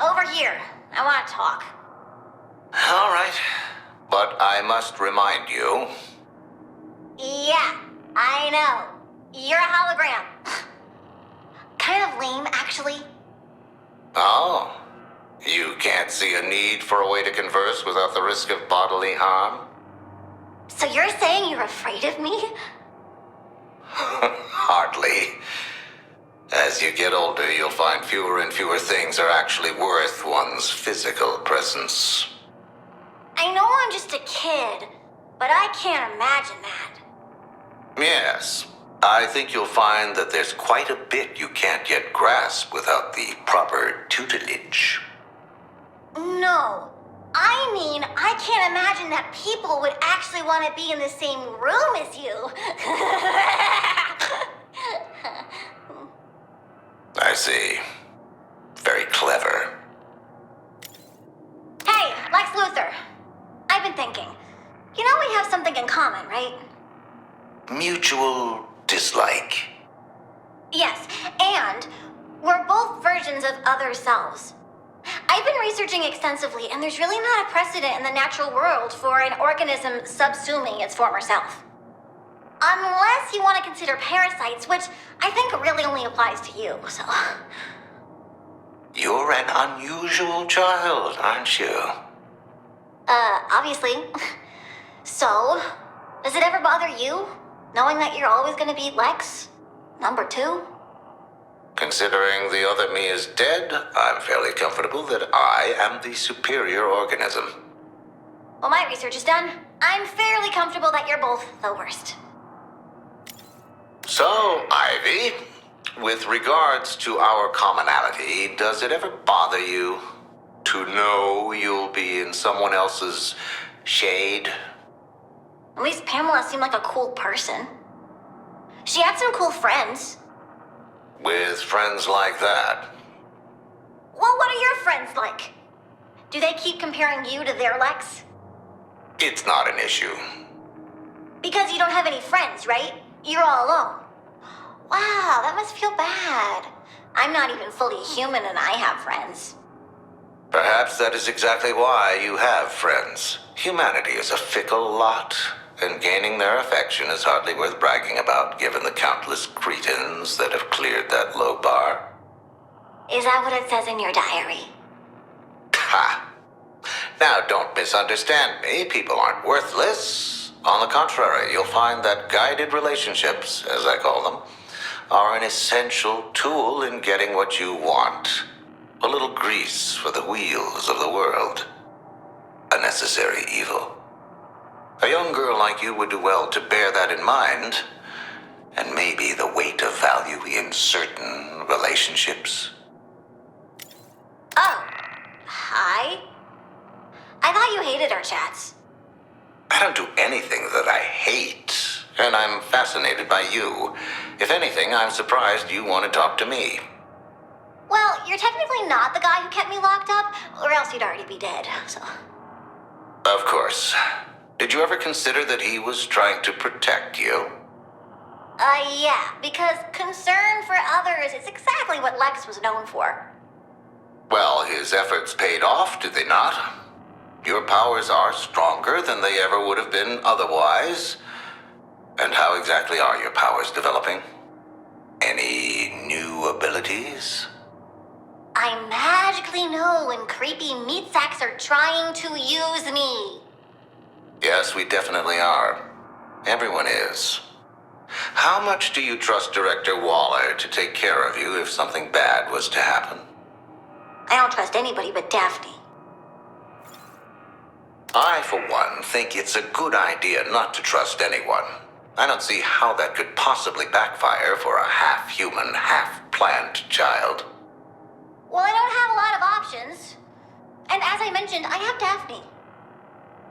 over here. I want to talk. All right. But I must remind you. Yeah, I know. You're a hologram. Kind of lame, actually. Oh. You can't see a need for a way to converse without the risk of bodily harm? So you're saying you're afraid of me? Hardly. As you get older, you'll find fewer and fewer things are actually worth one's physical presence. I know I'm just a kid, but I can't imagine that. Yes. I think you'll find that there's quite a bit you can't yet grasp without the proper tutelage. No. I mean, I can't imagine that people would actually want to be in the same room as you. I see. Very clever. Hey, Lex Luthor. I've been thinking. You know we have something in common, right? Mutual dislike. Yes, and we're both versions of other selves. I've been researching extensively, and there's really not a precedent in the natural world for an organism subsuming its former self. Unless you want to consider parasites, which I think really only applies to you, so... You're an unusual child, aren't you? Obviously. So, does it ever bother you, knowing that you're always gonna be Lex, number 2? Considering the other me is dead, I'm fairly comfortable that I am the superior organism. Well, my research is done. I'm fairly comfortable that you're both the worst. So, Ivy, with regards to our commonality, does it ever bother you to know you'll be in someone else's shade? At least Pamela seemed like a cool person. She had some cool friends. With friends like that? Well, what are your friends like? Do they keep comparing you to their Lex? It's not an issue. Because you don't have any friends, right? You're all alone. Wow, that must feel bad. I'm not even fully human and I have friends. Perhaps that is exactly why you have friends. Humanity is a fickle lot, and gaining their affection is hardly worth bragging about, given the countless cretins that have cleared that low bar. Is that what it says in your diary? Ha! Now, don't misunderstand me. People aren't worthless. On the contrary, you'll find that guided relationships, as I call them, are an essential tool in getting what you want. A little grease for the wheels of the world. A necessary evil. A young girl like you would do well to bear that in mind, and maybe the weight of value in certain relationships. Oh, hi. I thought you hated our chats. I don't do anything that I hate, and I'm fascinated by you. If anything, I'm surprised you want to talk to me. Well, you're technically not the guy who kept me locked up, or else you'd already be dead, so... Of course. Did you ever consider that he was trying to protect you? Yeah, because concern for others is exactly what Lex was known for. Well, his efforts paid off, did they not? Your powers are stronger than they ever would have been otherwise. And how exactly are your powers developing? Any new abilities? I magically know when creepy meat sacks are trying to use me. Yes, we definitely are. Everyone is. How much do you trust Director Waller to take care of you if something bad was to happen? I don't trust anybody but Daphne. I, for one, think it's a good idea not to trust anyone. I don't see how that could possibly backfire for a half-human, half-plant child. Well, I don't have a lot of options. And as I mentioned, I have Daphne.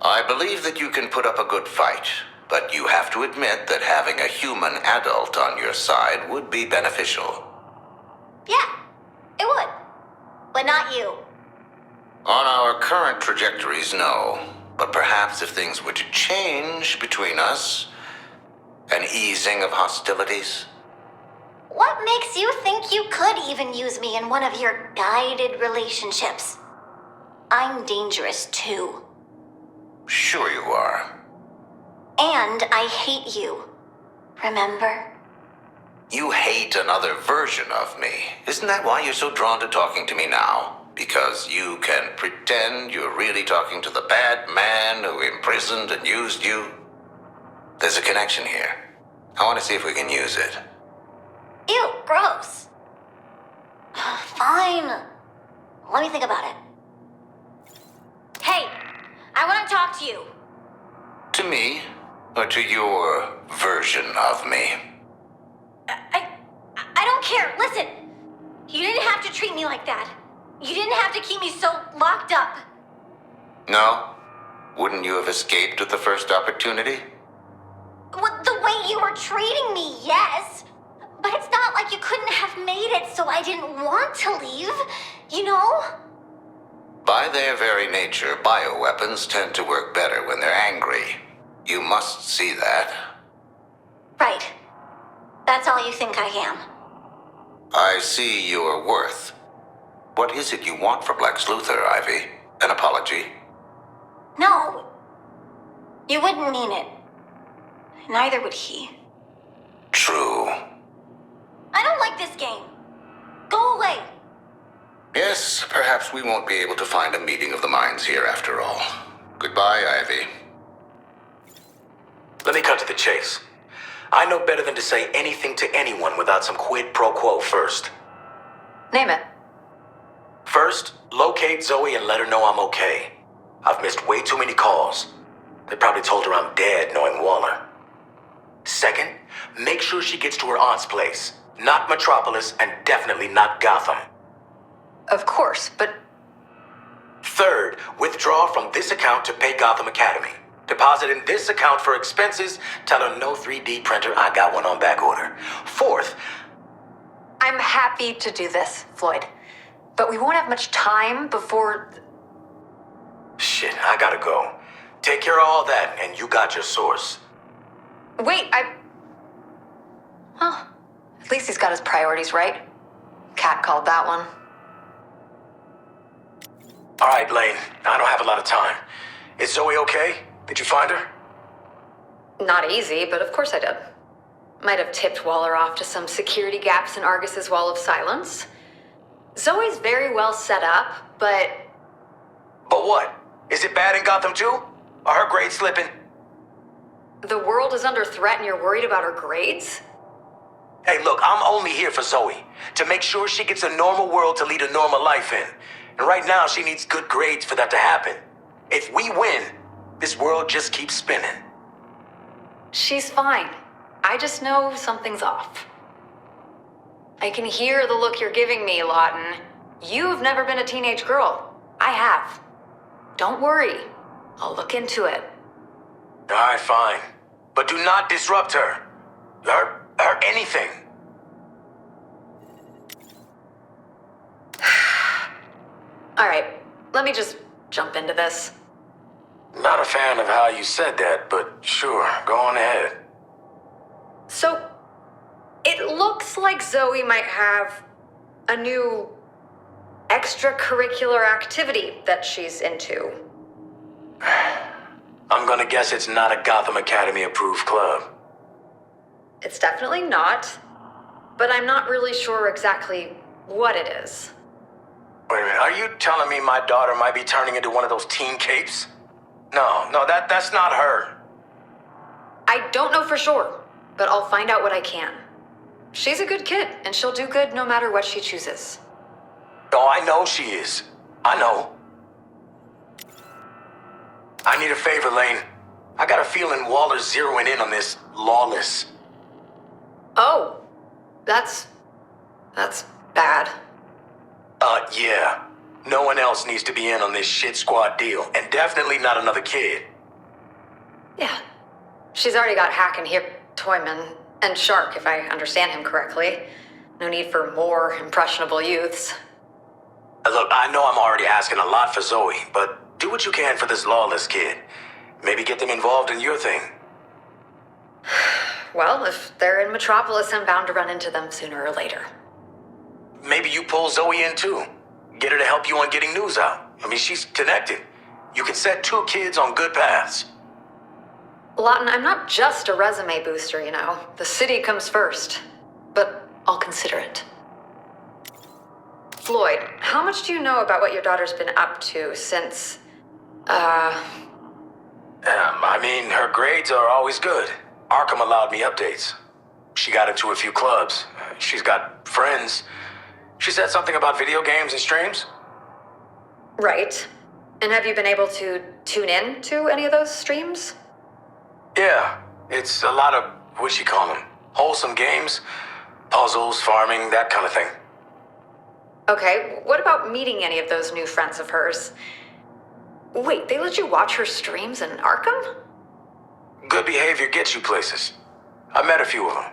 I believe that you can put up a good fight, but you have to admit that having a human adult on your side would be beneficial. Yeah, it would. But not you. On our current trajectories, no. But perhaps if things were to change between us, an easing of hostilities. What makes you think you could even use me in one of your guided relationships? I'm dangerous too. Sure you are. And I hate you. Remember? You hate another version of me. Isn't that why you're so drawn to talking to me now? Because you can pretend you're really talking to the bad man who imprisoned and used you? There's a connection here. I want to see if we can use it. Ew, gross. Fine. Let me think about it. Hey, I want to talk to you. To me, or to your version of me? I don't care. Listen, you didn't have to treat me like that. You didn't have to keep me so locked up. No? Wouldn't you have escaped at the first opportunity? The way you were treating me, yes. But it's not like you couldn't have made it so I didn't want to leave, you know? By their very nature, bioweapons tend to work better when they're angry. You must see that. Right. That's all you think I am. I see your worth. What is it you want from Lex Luthor, Ivy? An apology? No. You wouldn't mean it. Neither would he. True. I don't like this game. Go away. Yes, perhaps we won't be able to find a meeting of the minds here after all. Goodbye, Ivy. Let me cut to the chase. I know better than to say anything to anyone without some quid pro quo first. Name it. First, locate Zoe and let her know I'm okay. I've missed way too many calls. They probably told her I'm dead, knowing Waller. Second, make sure she gets to her aunt's place. Not Metropolis, and definitely not Gotham. Of course, but Third, withdraw from this account to pay Gotham Academy. Deposit in this account for expenses. Tell her no 3D printer, I got one on back order. Fourth, I'm happy to do this, Floyd. But we won't have much time before... shit, I gotta go. Take care of all that, and you got your source. Wait, Well, at least he's got his priorities right. Cat called that one. All right, Lane, I don't have a lot of time. Is Zoe okay? Did you find her? Not easy, but of course I did. Might have tipped Waller off to some security gaps in Argus' wall of silence. Zoe's very well set up, but... But what? Is it bad in Gotham too? Are her grades slipping? the world is under threat and you're worried about her grades? Hey, look, I'm only here for Zoe. To make sure she gets a normal world to lead a normal life in. And right now, she needs good grades for that to happen. If we win, this world just keeps spinning. She's fine. I just know something's off. I can hear the look you're giving me, Lawton. You've never been a teenage girl. I have. Don't worry. I'll look into it. All right, fine. But do not disrupt her. Her anything. All right, let me just jump into this. Not a fan of how you said that, but sure, go on ahead. So, it looks like Zoe might have a new extracurricular activity that she's into. I'm gonna guess it's not a Gotham Academy approved club. It's definitely not, but I'm not really sure exactly what it is. Wait a minute, are you telling me my daughter might be turning into one of those teen capes? No, that's not her. I don't know for sure, but I'll find out what I can. She's a good kid, and she'll do good no matter what she chooses. Oh, I know she is. I know. I need a favor, Lane. I got a feeling Waller's zeroing in on this Lawless. Oh, that's bad. Yeah. No one else needs to be in on this shit squad deal, and definitely not another kid. Yeah. She's already got Hack and here, Toyman, and Shark, if I understand him correctly. No need for more impressionable youths. Look, I know I'm already asking a lot for Zoe, but do what you can for this Lawless kid. Maybe get them involved in your thing. Well, if they're in Metropolis, I'm bound to run into them sooner or later. Maybe you pull Zoe in too. Get her to help you on getting news out. I mean, she's connected. You can set two kids on good paths. Lawton, I'm not just a resume booster, you know. The city comes first. But I'll consider it. Floyd, how much do you know about what your daughter's been up to since, I mean, her grades are always good. Arkham allowed me updates. She got into a few clubs. She's got friends. She said something about video games and streams. Right. And have you been able to tune in to any of those streams? Yeah, it's a lot of, what'd she call them? Wholesome games, puzzles, farming, that kind of thing. Okay, what about meeting any of those new friends of hers? Wait, they let you watch her streams in Arkham? Good behavior gets you places. I met a few of them.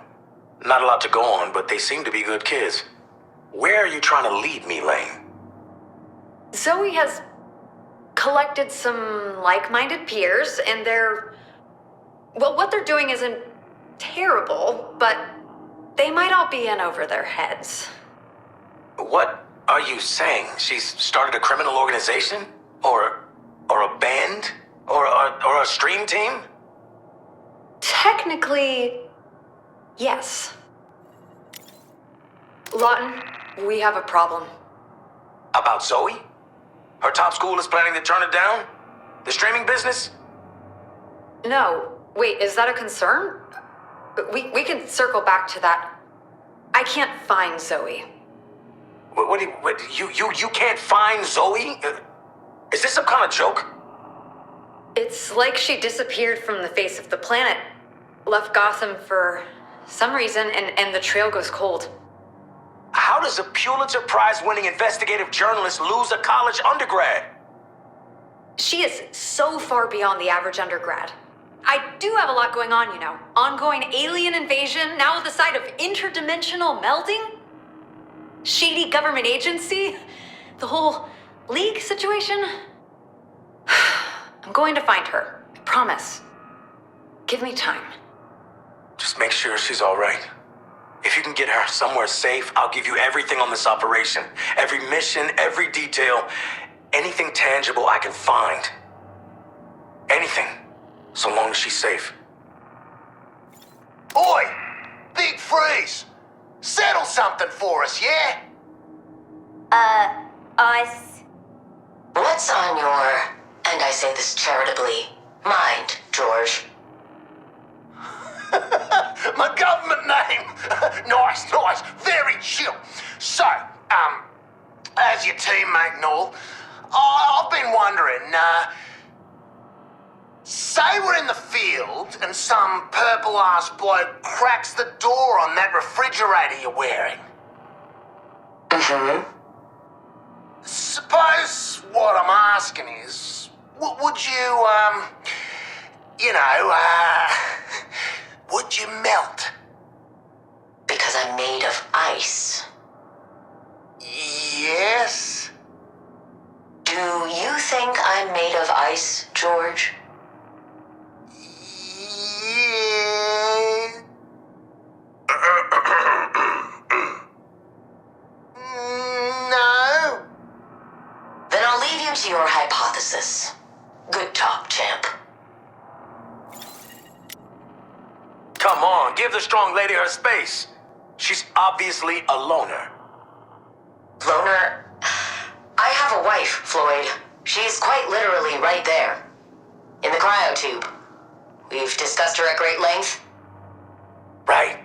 Not a lot to go on, but they seem to be good kids. Where are you trying to lead me, Lane? Zoe has collected some like-minded peers, and well, what they're doing isn't terrible, but they might all be in over their heads. What are you saying? She's started a criminal organization? Or a band? Or a stream team? Technically, yes. Lawton, we have a problem. About Zoe? Her top school is planning to turn it down? The streaming business? No. Wait, is that a concern? We can circle back to that. I can't find Zoe. You can't find Zoe? Is this some kind of joke? It's like she disappeared from the face of the planet, left Gotham for some reason, and the trail goes cold. How does a Pulitzer Prize-winning investigative journalist lose a college undergrad? She is so far beyond the average undergrad. I do have a lot going on, you know. Ongoing alien invasion, now with the side of interdimensional melding. Shady government agency. The whole League situation. I'm going to find her. I promise. Give me time. Just make sure she's all right. If you can get her somewhere safe, I'll give you everything on this operation. Every mission, every detail, anything tangible I can find. Anything, so long as she's safe. Oi! Big Freeze! Settle something for us, yeah? Us. What's on your, and I say this charitably, mind, George? My government name! Nice, very chill. So, as your teammate and all, I've been wondering, say we're in the field and some purple-ass bloke cracks the door on that refrigerator you're wearing. Mm-hmm. Suppose what I'm asking is, would you, would you melt? Because I'm made of ice. Yes? Do you think I'm made of ice, George? Yeah. No. Then I'll leave you to your hypothesis. Good talk, champ. Come on, give the strong lady her space. She's obviously a loner. Loner, I have a wife, Floyd. She's quite literally right there. In the cryotube. We've discussed her at great length. Right.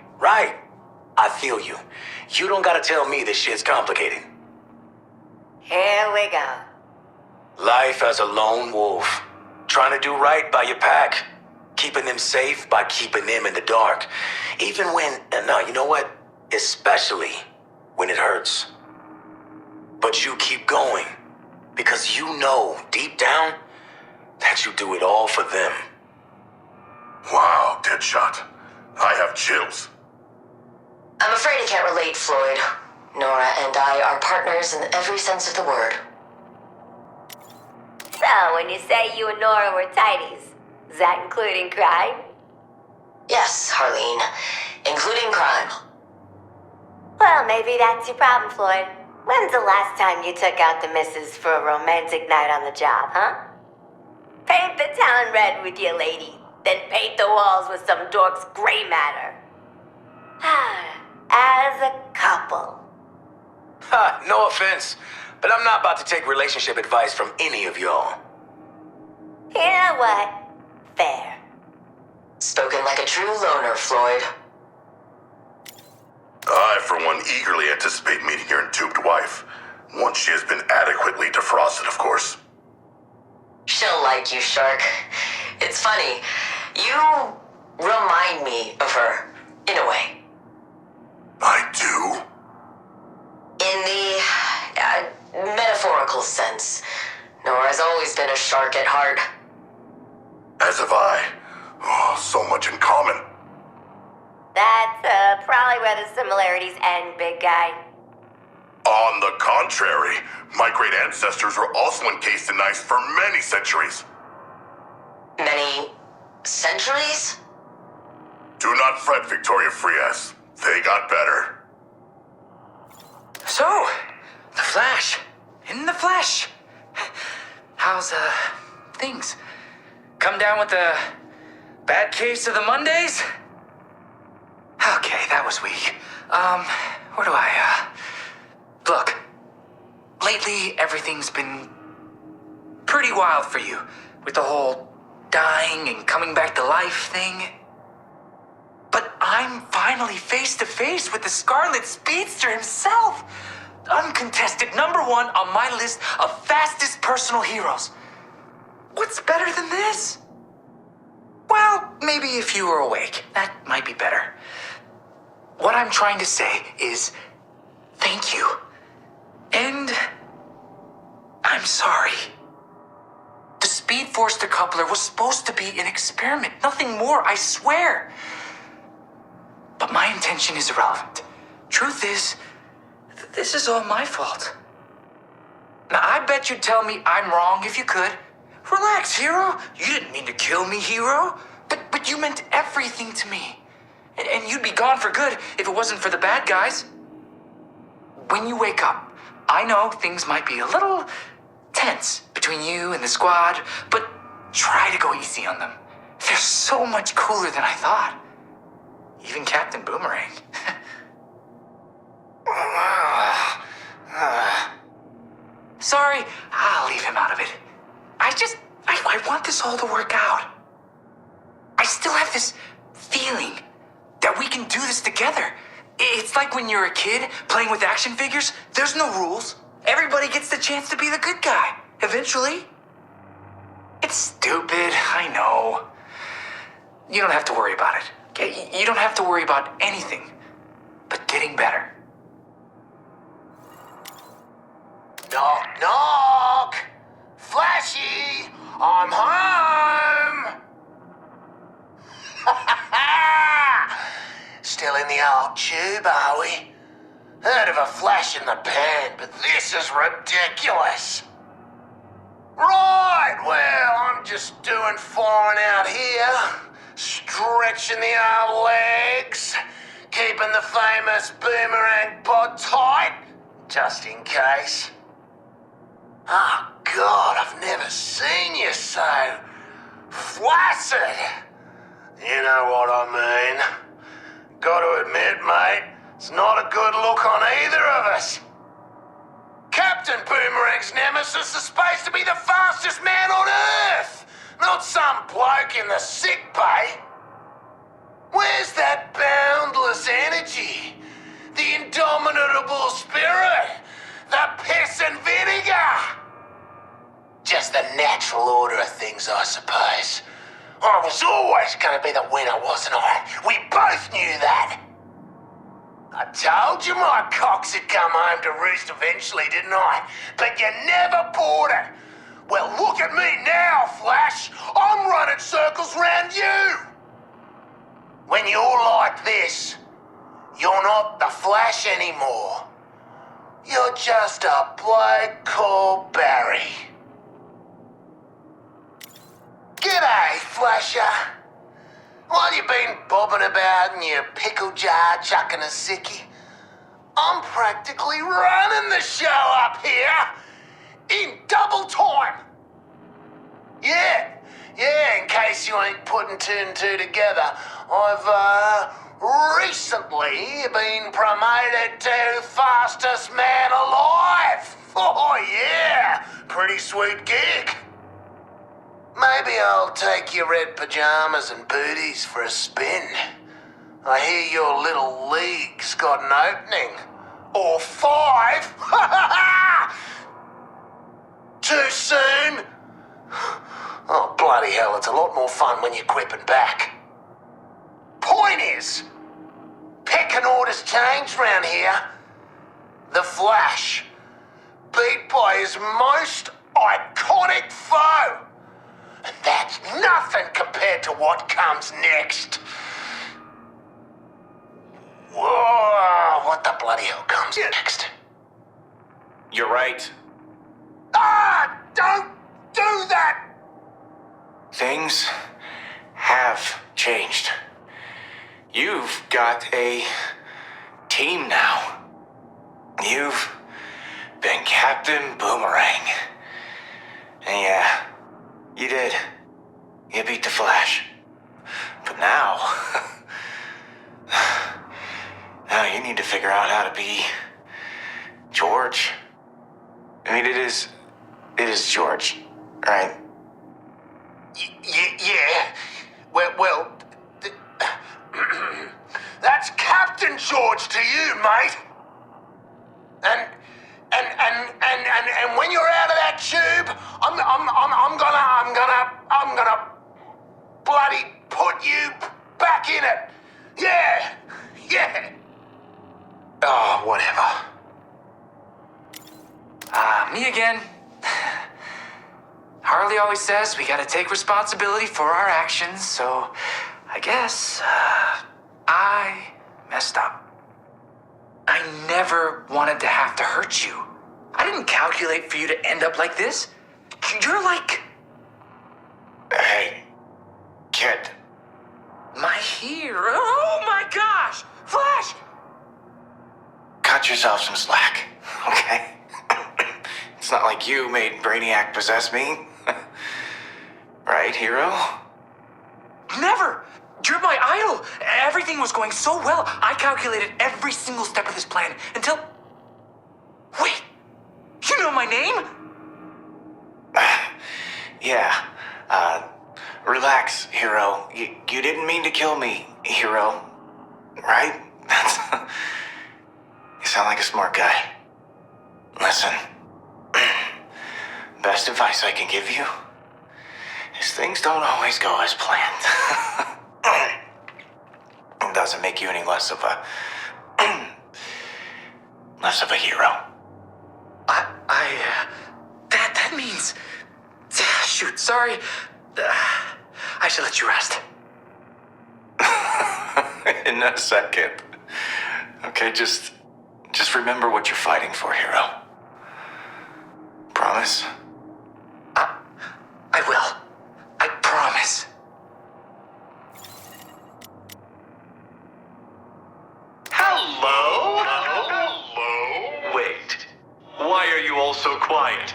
I feel you. You don't gotta tell me this shit's complicated. Here we go. Life as a lone wolf. Trying to do right by your pack. Keeping them safe by keeping them in the dark. Even when, no, you know what? Especially when it hurts. But you keep going. Because you know, deep down, that you do it all for them. Wow, Deadshot. I have chills. I'm afraid I can't relate, Floyd. Nora and I are partners in every sense of the word. So, when you say you and Nora were tighties, is that including crime? Yes, Harleen. Including crime. Well, maybe that's your problem, Floyd. When's the last time you took out the missus for a romantic night on the job, huh? Paint the town red with your lady, then paint the walls with some dork's gray matter. As a couple. Ha, no offense, but I'm not about to take relationship advice from any of y'all. You know what? Fair. Spoken like a true loner, Floyd. I, for one, eagerly anticipate meeting your entombed wife. Once she has been adequately defrosted, of course. She'll like you, Shark. It's funny. You remind me of her, in a way. I do? In the metaphorical sense. Nora's always been a shark at heart. As have I. Oh, so much in common. That's probably where the similarities end, big guy. On the contrary, my great ancestors were also encased in ice for many centuries. Many centuries? Do not fret, Victoria Frias. They got better. So, the Flash. In the flesh. How's, things? Come down with a bad case of the Mondays? Okay, that was weak. Where do I, Look. Lately, everything's been pretty wild for you. With the whole dying and coming back to life thing. But I'm finally face to face with the Scarlet Speedster himself. Uncontested #1 on my list of fastest personal heroes. What's better than this? Well, maybe if you were awake, that might be better. What I'm trying to say is thank you. And I'm sorry. The Speed Force decoupler was supposed to be an experiment, nothing more, I swear. But my intention is irrelevant. Truth is, this is all my fault. Now, I bet you'd tell me I'm wrong if you could. Relax, hero. You didn't mean to kill me, hero. But you meant everything to me. And you'd be gone for good if it wasn't for the bad guys. When you wake up, I know things might be a little tense between you and the squad, but try to go easy on them. They're so much cooler than I thought. Even Captain Boomerang. Sorry, I'll leave him out of it. I want this all to work out. I still have this feeling that we can do this together. It's like when you're a kid playing with action figures. There's no rules. Everybody gets the chance to be the good guy, eventually. It's stupid, I know. You don't have to worry about it. Okay? You don't have to worry about anything but getting better. Knock, knock! Flashy! I'm home! Still in the old tube, are we? Heard of a flash in the pan, but this is ridiculous. Right, well, I'm just doing fine out here. Stretching the old legs. Keeping the famous Boomerang bod tight, just in case. Oh, God, I've never seen you so flaccid. You know what I mean. Gotta admit, mate, it's not a good look on either of us. Captain Boomerang's nemesis is supposed to be the fastest man on Earth, not some bloke in the sick bay. Where's that boundless energy? The indomitable spirit? The piss and vinegar? Just the natural order of things, I suppose. I was always going to be the winner, wasn't I? We both knew that. I told you my cocks had come home to roost eventually, didn't I? But you never bought it. Well, look at me now, Flash. I'm running circles round you. When you're like this, you're not the Flash anymore. You're just a bloke called Barry. G'day, Flasher. While you've been bobbing about in your pickle jar chucking a sickie, I'm practically running the show up here in double time. Yeah, in case you ain't putting two and two together, I've recently been promoted to fastest man alive. Oh yeah, pretty sweet gig. Maybe I'll take your red pajamas and booties for a spin. I hear your little league's got an opening. Or 5. Too soon? Oh, bloody hell, it's a lot more fun when you're quipping back. Point is, pecking orders changed round here. The Flash, beat by his most iconic foe. And that's nothing compared to what comes next. Whoa, what the bloody hell comes next? You're right. Ah, don't do that! Things have changed. You've got a team now. You've been Captain Boomerang. And yeah, you did. You beat the Flash. But now... now you need to figure out how to be... George. I mean, it is George, right? Yeah. Well, that's Captain George to you, mate. And when you're out of that tube, I'm gonna bloody put you back in it. Yeah. Oh, whatever. Me again. Harley always says we gotta take responsibility for our actions, so I guess, I messed up. I never wanted to have to hurt you. I didn't calculate for you to end up like this. You're like... Hey, kid. my hero. Oh my gosh! Flash! Cut yourself some slack, okay? It's not like you made Brainiac possess me. Right, hero? Never! You're my idol! Everything was going so well, I calculated every single step of this plan until... Wait! You know my name? Yeah. Relax, hero. You didn't mean to kill me, hero. Right? You sound like a smart guy. Listen. Best advice I can give you is things don't always go as planned. It doesn't make you any less of a hero. That means... Shoot, sorry. I should let you rest. In a second. Okay, just remember what you're fighting for, hero. Promise? I will. I promise. Hello? Hello? Wait. Why are you all so quiet?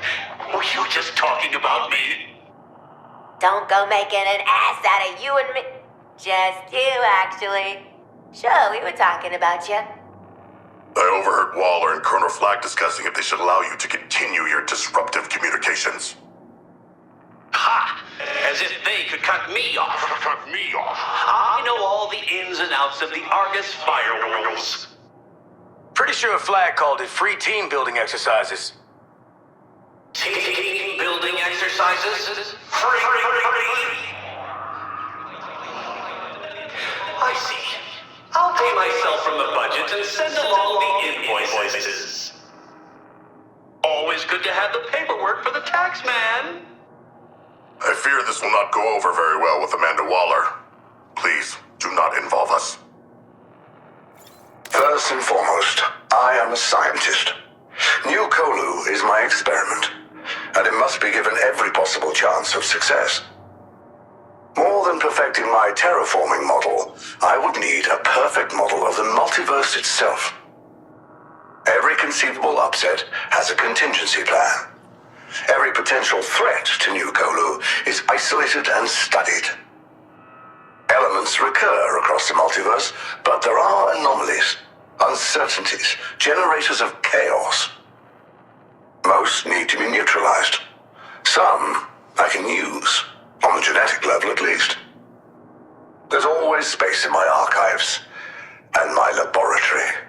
Were you just talking about me? Don't go making an ass out of you and me. Just you, actually. Sure, we were talking about you. I overheard Waller and Colonel Flack discussing if they should allow you to continue your disruptive communications. Ha! As if they could cut me off. Cut me off. I know all the ins and outs of the A.R.G.U.S firewalls. Pretty sure Flag called it free team building exercises. Team building exercises? Free. I see. I'll pay myself from the budget and send along the invoices. Always good to have the paperwork for the tax man. I fear this will not go over very well with Amanda Waller. Please, do not involve us. First and foremost, I am a scientist. New Kolu is my experiment, and it must be given every possible chance of success. More more than perfecting my terraforming model, I would need a perfect model of the multiverse itself. Every conceivable upset has a contingency plan. Every potential threat to New Colu is isolated and studied. Elements recur across the multiverse, but there are anomalies, uncertainties, generators of chaos. Most need to be neutralized. Some I can use, on the genetic level at least. There's always space in my archives and my laboratory.